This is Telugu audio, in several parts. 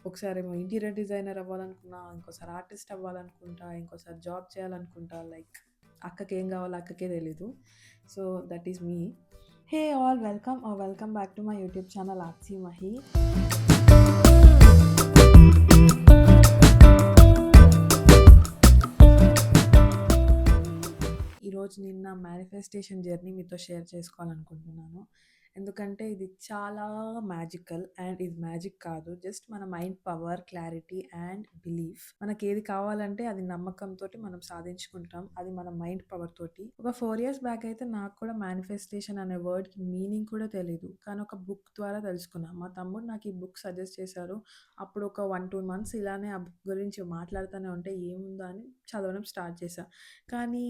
ఒకసారేమో ఇంటీరియర్ డిజైనర్ అవ్వాలనుకున్నా, ఇంకోసారి ఆర్టిస్ట్ అవ్వాలనుకుంటా, ఇంకోసారి జాబ్ చేయాలనుకుంటా. లైక్ అక్కకేం గావాలో అక్కకే తెలీదు. So, that is me. Hey all, welcome back to my YouTube channel Artsy Mahi. ఈరోజు నేను నా మేనిఫెస్టేషన్ జర్నీ మీతో షేర్ చేసుకోవాలనుకుంటున్నాను. ఎందుకంటే ఇది చాలా మ్యాజికల్ అండ్ ఇది మ్యాజిక్ కాదు. జస్ట్ మన mind power, clarity and belief. మనకేది కావాలంటే అది నమ్మకంతోటి మనం సాధించుకుంటాం. అది మన మైండ్ పవర్ తోటి. ఒక 4 ఇయర్స్ బ్యాక్ అయితే నాకు కూడా మేనిఫెస్టేషన్ అనే వర్డ్‌కి మీనింగ్ కూడా తెలీదు. కానీ ఒక బుక్ ద్వారా తెలుసుకున్నా. మా తమ్ముడు నాకు ఈ బుక్ సజెస్ట్ చేశారు. అప్పుడు ఒక 1, 2 మంత్స్ ఇలానే ఆ బుక్ గురించి మాట్లాడుతూనే ఉంటే ఏముందో అని చదవడం స్టార్ట్ చేశా. కానీ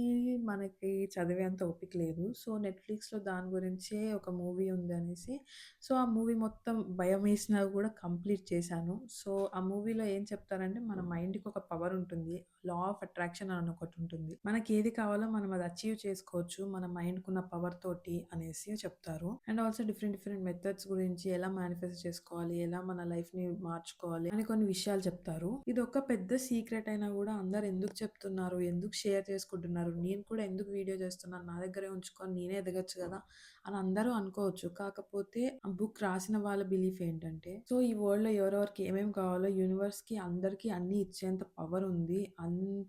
మనకి చదివేంత ఓపిక లేదు. సో, నెట్‌ఫ్లిక్స్‌లో దాని గురించే ఒక మూవీ ఉంది అనేసి, సో, ఆ మూవీ మొత్తం భయమేసినా కూడా కంప్లీట్ చేశాను. సో, ఆ మూవీలో ఏం చెప్తారంటే మన మైండ్‌కి ఒక పవర్ ఉంటుంది. లా ఆఫ్ అట్రాక్షన్ అని ఒకటుంటుంది. మనకేది కావాలో మనం అది అచీవ్ చేసుకోవచ్చు. మన మైండ్‌కున్న పవర్ తోటి అనేసి చెప్తారు. And also different different methods గురించి ఎలా మేనిఫెస్ట్ చేసుకోవాలి, ఎలా మన లైఫ్‌ని మార్చుకోవాలి అని కొన్ని విషయాలు చెప్తారు. ఇదొక పెద్ద సీక్రెట్ అయినా కూడా అందరూ ఎందుకు చెప్తున్నారు? ఎందుకు షేర్ చేసుకుంటున్నారు? నేను కూడా ఎందుకు వీడియో చేస్తున్నాను? నా దగ్గరే ఉంచుకొని నేనే ఎదగొచ్చు కదా! అని అందరూ అనుకోవచ్చు. కాకపోతే ఆ బుక్ రాసిన వాళ్ళ బిలీఫ్ ఏంటంటే, సో, ఈ వరల్డ్‌లో ఎవరెవరికి ఏమేమి కావాలో యూనివర్స్‌కి అందరికీ అన్నీ ఇచ్చేంత పవర్ ఉంది. అంత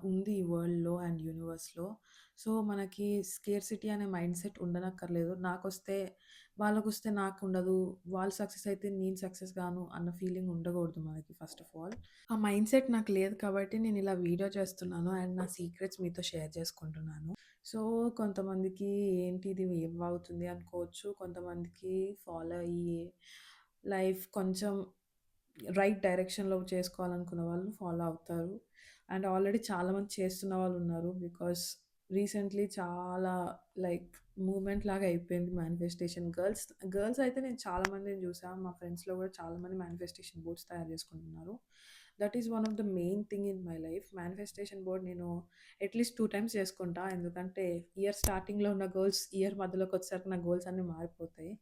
ఉంది ఈ వరల్డ్‌లో అండ్ యూనివర్స్‌లో. సో, మనకి స్కేర్సిటీ అనే మైండ్ సెట్ ఉండనక్కర్లేదు. నాకొస్తే వాళ్ళకొస్తే నాకుండదు. వాళ్ళు సక్సెస్ అయితే నేను సక్సెస్ గాను అన్న ఫీలింగ్ ఉండకూడదు మనకి ఫస్ట్ ఆఫ్ ఆల్. ఆ మైండ్ సెట్ నాకు లేదు కాబట్టి నేను ఇలా వీడియో చేస్తున్నాను అండ్ నా సీక్రెట్స్ మీతో షేర్ చేసుకుంటున్నాను. సో, కొంతమందికి ఏంటి ఇది ఏమవుతుంది అనుకోవచ్చు. కొంతమందికి ఫాలో అయ్యి లైఫ్ కొంచెం రైట్ డైరెక్షన్‌లో చేసుకోవాలనుకున్న వాళ్ళు ఫాలో అవుతారు. అండ్ ఆల్రెడీ చాలామంది చేస్తున్న వాళ్ళున్నారు. బికాస్ రీసెంట్‌లీ చాలా లైక్ మూవ్‌మెంట్ లాగా అయిపోయింది మేనిఫెస్టేషన్. గర్ల్స్ అయితే నేను చాలా మందిని చూసా. మా ఫ్రెండ్స్‌లో కూడా చాలామంది మేనిఫెస్టేషన్ బోర్డ్స్ తయారు చేసుకుంటున్నారు. That is one of the main thing in my life. Manifestation board నేను అట్‌లీస్ట్ 2 టైమ్స్ చేసుకుంటా. ఎందుకంటే ఇయర్ స్టార్టింగ్‌లో ఉన్న గోల్స్ ఇయర్ మధ్యలోకొచ్చేసరికి నా గోల్స్ అన్నీ మారిపోతాయి.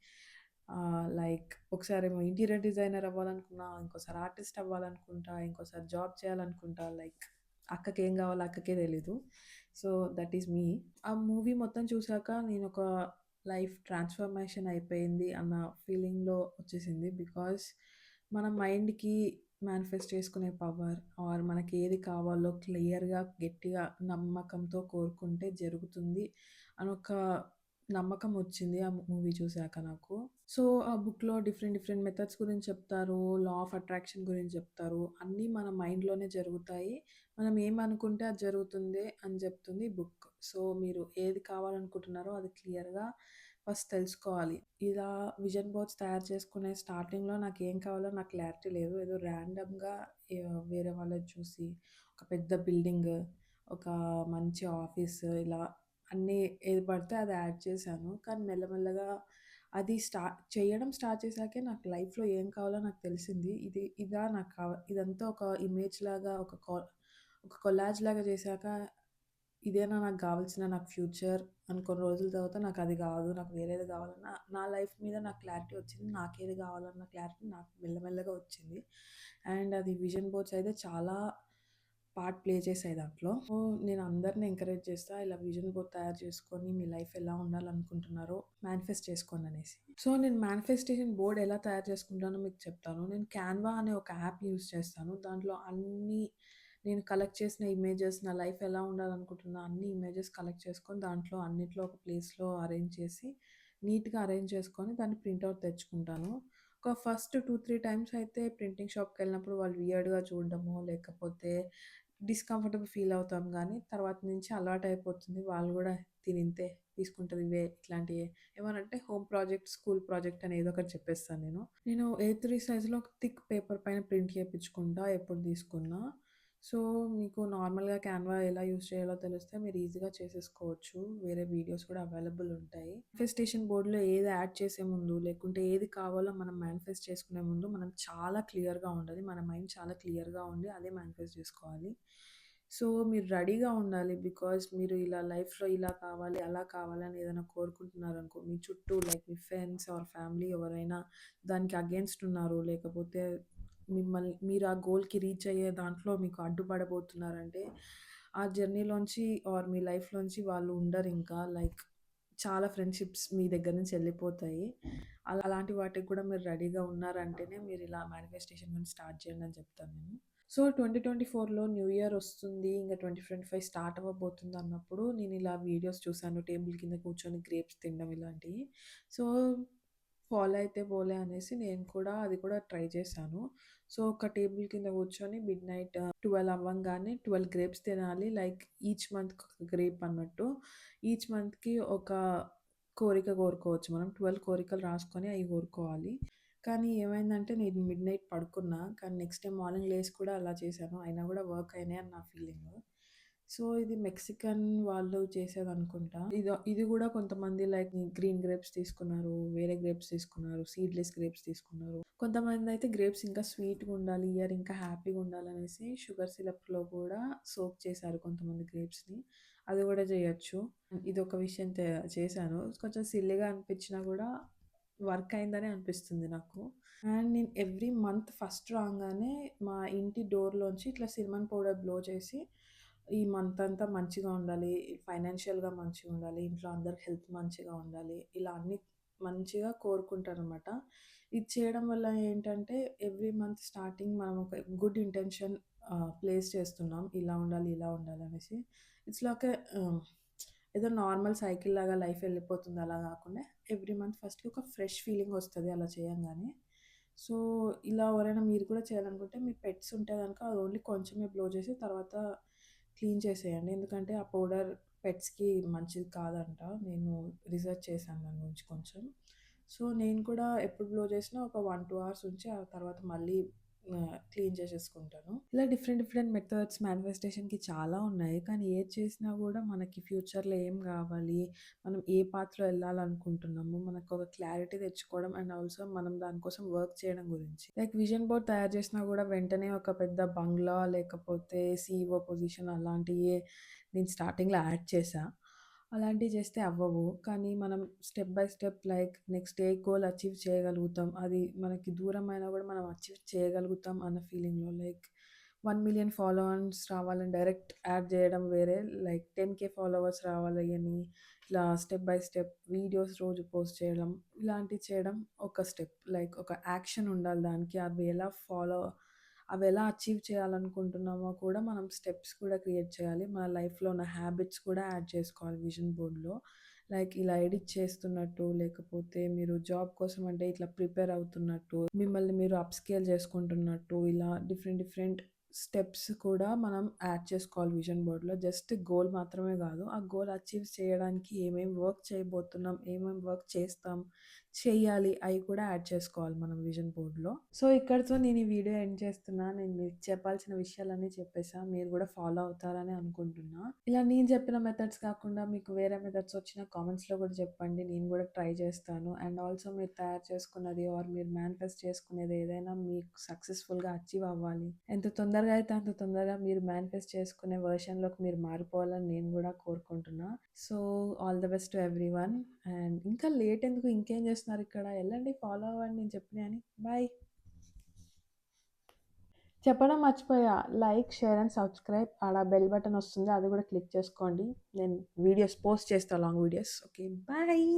లైక్ ఒకసారేమో ఇంటీరియర్ డిజైనర్ అవ్వాలనుకున్నా, ఇంకోసారి ఆర్టిస్ట్ అవ్వాలనుకుంటా, ఇంకోసారి జాబ్ చేయాలనుకుంటా. లైక్ అక్కకేం కావాలో అక్కకే తెలీదు. సో, దట్ ఈస్ మీ. ఆ మూవీ మొత్తం చూసాక నేనొక లైఫ్ ట్రాన్స్‌ఫర్మేషన్ అయిపోయింది అన్న ఫీలింగ్‌లో వచ్చేసింది. బికాజ్ మన మైండ్‌కి మేనిఫెస్ట్ చేసుకునే పవర్ ఆర్ మనకేది కావాలో క్లియర్‌గా, గట్టిగా నమ్మకంతో కోరుకుంటే జరుగుతుంది అనొక నమ్మకం వచ్చింది ఆ మూవీ చూసాక నాకు. సో, ఆ బుక్‌లో డిఫరెంట్ డిఫరెంట్ మెథడ్స్ గురించి చెప్తారు. లా ఆఫ్ అట్రాక్షన్ గురించి చెప్తారు. అన్నీ మన మైండ్‌లోనే జరుగుతాయి. మనం ఏమనుకుంటే అది జరుగుతుంది అని చెప్తుంది బుక్. సో, మీరు ఏది కావాలనుకుంటున్నారో అది క్లియర్‌గా ఫస్ట్ తెలుసుకోవాలి. ఇలా విజన్ బోర్డ్స్ తయారు చేసుకునే స్టార్టింగ్‌లో నాకేం కావాలో నాకు క్లారిటీ లేదు. ఏదో ర్యాండమ్‌గా వేరే వాళ్ళది చూసి ఒక పెద్ద బిల్డింగ్, ఒక మంచి ఆఫీస్ ఇలా అన్నీ ఏది పడితే అది యాడ్ చేశాను. కానీ మెల్లమెల్లగా అది చేయడం స్టార్ట్ చేశాకే నాకు లైఫ్‌లో ఏం కావాలో నాకు తెలిసింది. ఇదా నాకు ఇదంతా ఒక ఇమేజ్ లాగా ఒక కొలాజ్ లాగా చేశాక ఇదేనా నాకు గావాల్సిన నాకు ఫ్యూచర్ అని కొన్ని రోజుల తర్వాత నాకది గాదు. నాకు వేరేది గావాలన్న నా లైఫ్ మీద నాకు క్లారిటీ వచ్చింది. నాకేది గావాలన్న క్లారిటీ నాకు మెల్లమెల్లగా వచ్చింది. అండ్ అది విజన్ బోర్డ్స్ అయితే చాలా పార్ట్ ప్లే చేసాయి దాంట్లో. సో, నేను అందరిని ఎంకరేజ్ చేస్తా. ఇలా విజన్ బోర్డ్ తయారు చేసుకొని మీ లైఫ్ ఎలా ఉండాలనుకుంటున్నారో మేనిఫెస్ట్ చేసుకోండనేసి. సో, నేను మేనిఫెస్టేషన్ బోర్డ్ ఎలా తయారు చేసుకుంటానో మీకు చెప్తాను. నేను క్యాన్వా అనే ఒక యాప్ యూజ్ చేస్తాను. దాంట్లో అన్నీ నేను కలెక్ట్ చేసిన ఇమేజెస్, నా లైఫ్ ఎలా ఉండాలనుకుంటున్నా అన్ని ఇమేజెస్ కలెక్ట్ చేసుకొని దాంట్లో అన్నిట్లో ఒక ప్లేస్‌లో అరేంజ్ చేసి, నీట్‌గా అరేంజ్ చేసుకొని దాన్ని ప్రింటౌట్ తెచ్చుకుంటాను. ఒక ఫస్ట్ 2, 3 టైమ్స్ అయితే ప్రింటింగ్ షాప్‌కెళ్ళినప్పుడు వాళ్ళు వియర్డ్‌గా చూడడమో, లేకపోతే డిస్కంఫర్టబుల్ ఫీల్ అవుతాం గానీ, తర్వాత నుంచి అలవాటయిపోతుంది. వాళ్ళు గూడా తినింతే తీసుకుంటది ఇవే ఇట్లాంటియే. ఏమనంటే హోమ్ ప్రాజెక్ట్, స్కూల్ ప్రాజెక్ట్ అని ఏదో ఒకటి చెప్పేస్తాను నేను. నేను A3 సైజ్‌లో ఒక థిక్ పేపర్ పైన ప్రింట్ చేపించుకుంటా ఎప్పుడు తీసుకున్నా. సో, మీకు నార్మల్‌గా క్యాన్వా ఎలా యూజ్ చేయాలో తెలిస్తే మీరు ఈజీగా చేసేసుకోవచ్చు. వేరే వీడియోస్ కూడా అవైలబుల్ ఉంటాయి. మేనిఫెస్టేషన్ బోర్డ్‌లో ఏది యాడ్ చేసే ముందు, లేకుంటే ఏది కావాలో మనం మేనిఫెస్ట్ చేసుకునే ముందు మనం చాలా క్లియర్‌గా ఉండాలి. మన మైండ్ చాలా క్లియర్‌గా ఉండి అదే మేనిఫెస్ట్ చేసుకోవాలి. సో, మీరు రెడీగా ఉండాలి. బికాజ్ మీరు ఇలా లైఫ్‌లో ఇలా కావాలి, అలా కావాలి అని ఏదైనా కోరుకుంటున్నారనుకో, మీ చుట్టూ లైక్ మీ ఫ్రెండ్స్ ఆర్ ఫ్యామిలీ ఎవరైనా దానికి అగెయిన్స్ట్ ఉన్నారు. లేకపోతే మీరు ఆ గోల్‌కి రీచ్ అయ్యే దాంట్లో మీకు అడ్డుపడబోతున్నారంటే, ఆ జర్నీలోంచి ఆర్ మీ లైఫ్‌లోంచి వాళ్ళు ఉండరింకా. లైక్ చాలా ఫ్రెండ్‌షిప్స్ మీ దగ్గర నుంచి ఎళ్ళిపోతాయి. అలాంటి వాటికి కూడా మీరు రెడీగా ఉన్నారంటేనే మీరిలా మేనిఫెస్టేషన్ గురించి స్టార్ట్ చేయండి అని చెప్తాను నేను. సో, 2024లో న్యూ ఇయర్ ఒస్తుంది. ఇంక 2025 స్టార్ట్ అవ్వబోతుందన్నప్పుడు నేనిలా వీడియోస్ చూసాను. టేబుల్ కింద కూర్చొని గ్రేప్స్ తినడం ఇలాంటియి. సో, ఫాలో అయితే పోలే అనేసి నేను కూడా అది కూడా ట్రై చేశాను. సో, ఒక టేబుల్ కింద కూర్చొని మిడ్‌నైట్ 12 అవ్వంగానే 12 గ్రేప్స్ తినాలి. లైక్ ఈచ్ మంత్‌కి ఒక గ్రేప్ అన్నట్టు. ఈచ్ మంత్‌కి ఒక కోరిక కోరుకోవచ్చు మనం. 12 కోరికలు రాసుకొని అయి కోరుకోవాలి. కానీ ఏమైందంటే నేను మిడ్‌నైట్ పడుకున్నా. కానీ నెక్స్ట్ డే మార్నింగ్ లేసి కూడా అలా చేశాను. అయినా కూడా వర్క్ అయినాయి అని నా ఫీలింగు. సో, ఇది మెక్సికన్ వాళ్ళు చేసేదనుకుంటా. ఇది గూడా కొంతమంది లైక్ గ్రీన్ గ్రేప్స్ తీసుకున్నారు, వేరే గ్రేప్స్ తీసుకున్నారు, సీడ్‌లెస్ గ్రేప్స్ తీసుకున్నారు. కొంతమందయితే గ్రేప్స్ ఇంకా స్వీట్‌గుండాలి, ఇయర్ ఇంకా హ్యాపీగుండాలనేసి షుగర్ సిరప్‌లో గూడా సోక్ చేశారు కొంతమంది గ్రేప్స్‌ని. అది గూడా జేయొచ్చు. ఇదొక విషయం చేశాను. కొంచెం సిల్లీగా అనిపించినా గూడా వర్క్ అయిందనే అనిపిస్తుంది నాకు. అండ్ నేను ఎవ్రీ మంత్ ఫస్ట్ రాంగానే మా ఇంటి డోర్‌లోంచి ఇట్లా సిన్నమన్ పౌడర్ బ్లో చేసి, ఈ మంత్ అంతా మంచిగా ఉండాలి, ఫైనాన్షియల్‌గా మంచిగుండాలి, ఇంట్లో అందరికి హెల్త్ మంచిగా ఉండాలి, ఇలా అన్నీ మంచిగా కోరుకుంటాననమాట. ఇది చేయడం వల్ల ఏంటంటే, ఎవ్రీ మంత్ స్టార్టింగ్ మనం ఒక గుడ్ ఇంటెన్షన్ ప్లేస్ చేస్తున్నాం. ఇలా ఉండాలి, ఇలా ఉండాలనేసి. ఇట్స్ లైక్ ఏదో నార్మల్ సైకిల్ లాగా లైఫ్ ఎళ్ళిపోతుంది అలా గాకుండా, ఎవ్రీ మంత్ ఫస్ట్‌కి ఒక ఫ్రెష్ ఫీలింగ్ వస్తది అలా చేయంగానే. సో, ఇలా ఎవరైనా మీరు కూడా చేయాలనుకుంటే మీ పెట్స్ ఉంటే గనక అది ఓన్లీ కొంచెమే బ్లో చేసి తర్వాత క్లీన్ చేసేయండి. ఎందుకంటే ఆ పౌడర్ పెట్స్‌కి మంచిది కాదంట. నేను రిసర్చ్ చేశాను దాని గురించి కొంచెం. సో, నేను కూడా ఎప్పుడు బ్లో చేసినా ఒక 1, 2 అవర్స్ ఉంచి ఆ తర్వాత మళ్ళీ క్లీన్ చేసేసుకుంటాను. ఇలా డిఫరెంట్ డిఫరెంట్ మెథడ్స్ మేనిఫెస్టేషన్‌కి చాలా ఉన్నాయి. కానీ ఏది చేసినా కూడా మనకి ఫ్యూచర్‌లో ఏం గావాలి, మనం ఏ పాత్‌లో ఎళ్ళాలనుకుంటున్నాము, మనకొక క్లారిటీ తెచ్చుకోవడం అండ్ ఆల్సో మనం దానికోసం వర్క్ చేయడం గురించి. లైక్ విజన్ బోర్డ్ తయారు చేసినా కూడా వెంటనే ఒక పెద్ద బంగ్లా లేకపోతే సీఈఓ పొజిషన్ అలాంటియే నేను స్టార్టింగ్‌లో యాడ్ చేశా. అలాంటివి చేస్తే అవ్వవు. కానీ మనం step by step like next A goal achieve చేయగలుగుతాం. అది మనకి దూరమైనా కూడా మనం అచీవ్ చేయగలుగుతాం అన్న ఫీలింగ్‌లో లైక్ 1,000,000 ఫాలోవర్స్ రావాలని డైరెక్ట్ యాడ్ చేయడం వేరే. లైక్ 10,000 ఫాలోవర్స్ రావాలి అని ఇట్లా స్టెప్ బై స్టెప్ వీడియోస్ రోజు పోస్ట్ చేయడం. ఇలాంటివి చేయడం ఒక స్టెప్. లైక్ ఒక యాక్షన్ ఉండాలి దానికి. అవి ఎలా అచీవ్ చేయాలనుకుంటున్నామో కూడా మనం స్టెప్స్ కూడా క్రియేట్ చేయాలి. మన లైఫ్‌లో ఉన్న హ్యాబిట్స్ కూడా యాడ్ చేసుకోవాలి విజన్ బోర్డ్‌లో. లైక్ ఇలా ఎడిట్ చేస్తున్నట్టు, లేకపోతే మీరు జాబ్ కోసం అంటే ఇట్లా ప్రిపేర్ అవుతున్నట్టు, మిమ్మల్ని మీరు అప్‌స్కేల్ చేసుకుంటున్నట్టు, ఇలా డిఫరెంట్ డిఫరెంట్ స్టెప్స్ కూడా మనం యాడ్ చేసుకోవాలి విజన్ బోర్డ్‌లో. జస్ట్ గోల్ మాత్రమే కాదు. ఆ గోల్ అచీవ్ చేయడానికి ఏమేం వర్క్ చేయబోతున్నాం, ఏమేం వర్క్ చేస్తాం, చెయ్యాలి అయి కూడా యాడ్ చేసుకోవాలి మనం విజన్ బోర్డ్‌లో. సో, ఇక్కడితో నేను ఈ వీడియో ఎండ్ చేస్తున్నా. నేను మీకు చెప్పాల్సిన విషయాలన్నీ చెప్పేసా. మీరు కూడా ఫాలో అవుతారని అనుకుంటున్నా. ఇలా నేను చెప్పిన మెథడ్స్ కాకుండా మీకు వేరే మెథడ్స్ వచ్చినా కామెంట్స్‌లో కూడా చెప్పండి. నేను కూడా ట్రై చేస్తాను. అండ్ ఆల్సో మీరు తయారు చేసుకున్నది ఆర్ మీరు మేనిఫెస్ట్ చేసుకునేది ఏదైనా మీకు సక్సెస్‌ఫుల్‌గా అచీవ్ అవ్వాలి. ఎంత తొందరగా అయితే అంత తొందరగా మీరు మేనిఫెస్ట్ చేసుకునే వెర్షన్‌లోకి మీరు మారిపోవాలని నేను కూడా కోరుకుంటున్నా. So, all the best to everyone. And ఇంకా లేట్ ఎందుకు ఇంకేం చేస్తున్నారు ఇక్కడ? ఎళ్ళండి ఫాలో అవ్వండి నేను చెప్పినయన్ని. బాయ్. చెప్పడం మర్చిపోయా. Like, share and subscribe. ఆడ బెల్ బటన్ వస్తుంది. అది కూడా క్లిక్ చేసుకోండి. నేను వీడియోస్ పోస్ట్ చేస్తా లాంగ్ వీడియోస్. ఓకే. బాయ్.